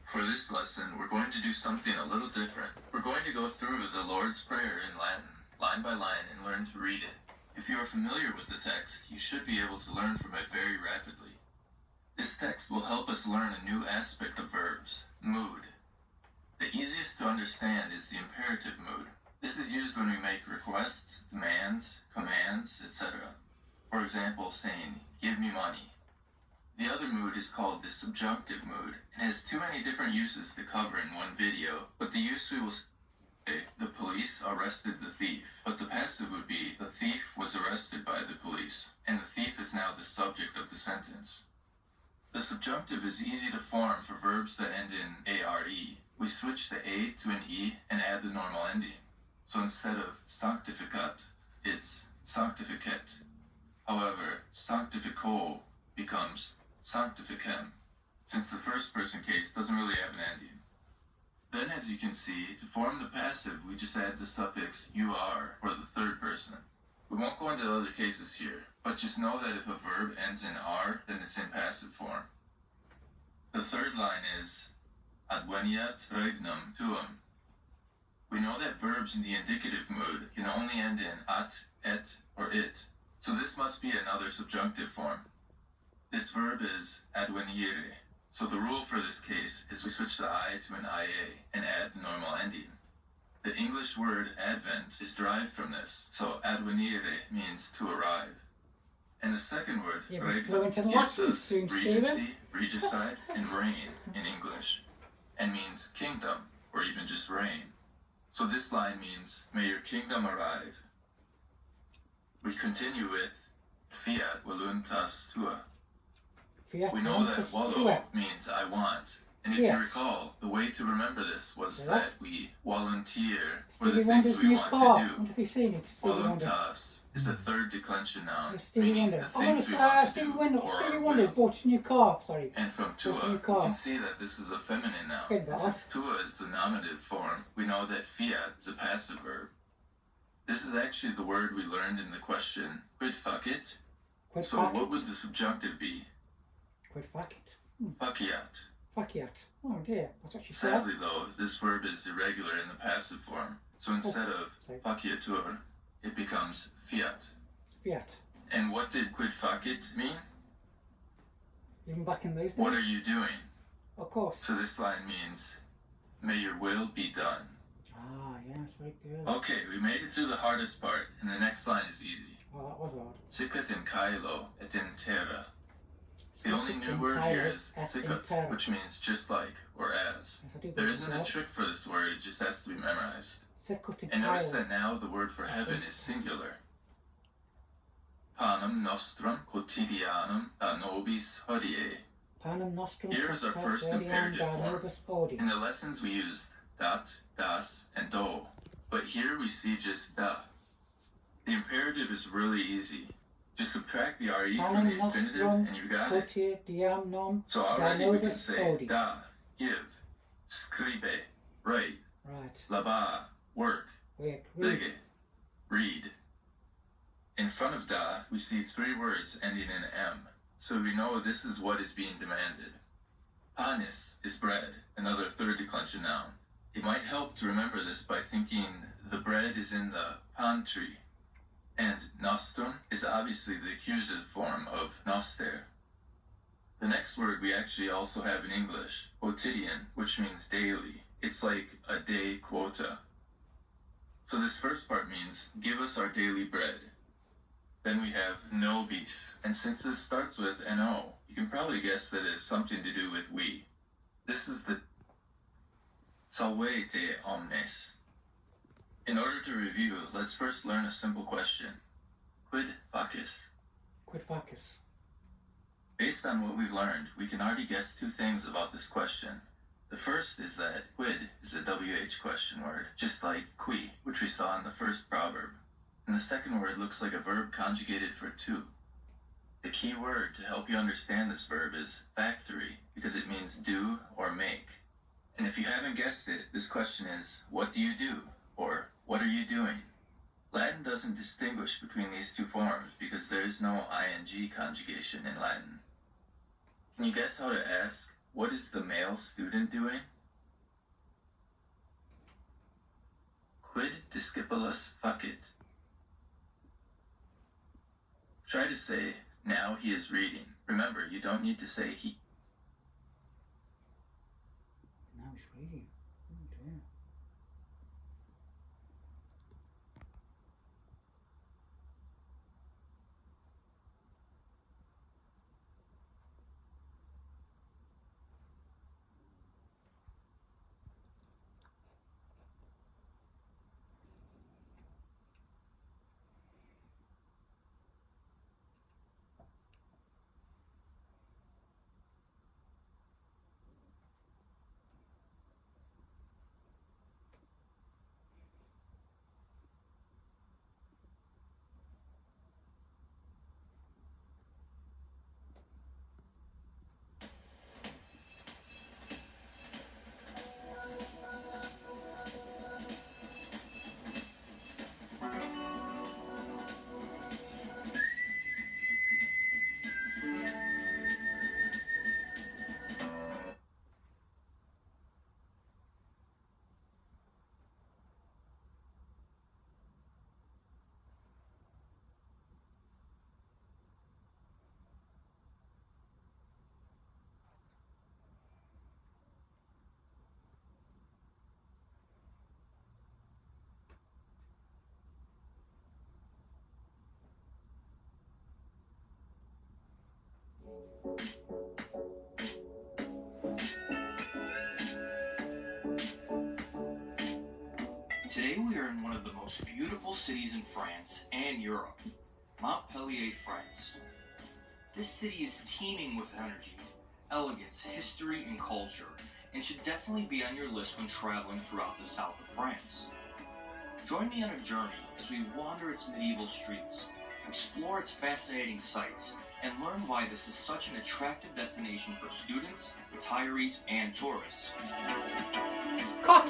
For this lesson, we're going to do something a little different. We're going to go through the Lord's Prayer in Latin, line by line, and learn to read it. If you are familiar with the text, you should be able to learn from it very rapidly. This text will help us learn a new aspect of verbs, mood. The easiest to understand is the imperative mood. This is used when we make requests, demands, commands, etc. For example, saying, "Give me money." The other mood is called the subjunctive mood and has too many different uses to cover in one video, but the use we will say, the police arrested the thief, but the passive would be, the thief was arrested by the police, and the thief is now the subject of the sentence. The subjunctive is easy to form for verbs that end in ARE. We switch the A to an E and add the normal ending. So instead of sanctificat, it's sanctificet. However, sanctifico becomes sanctificem, since the first person case doesn't really have an ending. Then, as you can see, to form the passive, we just add the suffix UR for the third person. We won't go into the other cases here, but just know that if a verb ends in R, then it's in passive form. The third line is adveniat regnum tuum. We know that verbs in the indicative mood can only end in at, et, or it, so this must be another subjunctive form. This verb is advenire, so the rule for this case is we switch the I to an IA and add the normal ending. The English word advent is derived from this, so advenire means to arrive. And the second word, regnum, gives us regency, regicide, and reign in English, and means kingdom, or even just reign. So this line means, may your kingdom arrive. We continue with fiat voluntas tua. We know that wallo means I want, and if you recall, the way to remember this was that we volunteer for the things we want to do. Voluntas is a third declension noun, meaning the things we want to do, or our will. And from tua, we can see that this is a feminine noun, and since tua is the nominative form, we know that fiat is a passive verb. This is actually the word we learned in the question, quid facit? So what would the subjunctive be? Quid facit. Faciat. Faciat. Oh dear, that's what she said. Sadly though, this verb is irregular in the passive form, so instead of faciatur, it becomes fiat. Fiat. And what did quid facit mean? Even back in those days? What are you doing? Of course. So this line means, may your will be done. Ah, yes, very good. Okay, we made it through the hardest part, and the next line is easy. Oh, that was hard. Sicut in caelo et in terra. The only new word here is sicut, which means just like, or as. There isn't a trick for this word, it just has to be memorized. And notice that now the word for heaven is singular. Panem nostrum quotidianum da nobis hodie. Here is our first imperative form. In the lessons we used dat, das, and do, but here we see just da. The imperative is really easy. Just subtract the RE from the infinitive and you got it. So already we can say da, give, scribe, write, laba, work, lege, read. In front of da, we see three words ending in M, so we know this is what is being demanded. Panis is bread, another third declension noun. It might help to remember this by thinking the bread is in the pan tree. And nostrum is obviously the accusative form of noster. The next word we actually also have in English, quotidian, which means daily. It's like a day quota. So this first part means, give us our daily bread. Then we have nobis, and since this starts with no, you can probably guess that it has something to do with we. This is the salvete omnes. In order to review, let's first learn a simple question. Quid facis? Quid facis. Based on what we've learned, we can already guess two things about this question. The first is that quid is a WH question word, just like qui, which we saw in the first proverb. And the second word looks like a verb conjugated for to. The key word to help you understand this verb is factory, because it means do or make. And if you haven't guessed it, this question is, what do you do? Or, what are you doing? Latin doesn't distinguish between these two forms because there is no ing conjugation in Latin. Can you guess how to ask, What is the male student doing? Quid discipulos facit. Try to say, now he is reading. Remember, you don't need to say he. Now he's reading. Oh dear. Today we are in one of the most beautiful cities in France and Europe, Montpellier, France. This city is teeming with energy, elegance, history, and culture, and should definitely be on your list when traveling throughout the south of France. Join me on a journey as we wander its medieval streets, explore its fascinating sights, and learn why this is such an attractive destination for students, retirees, and tourists. Cut!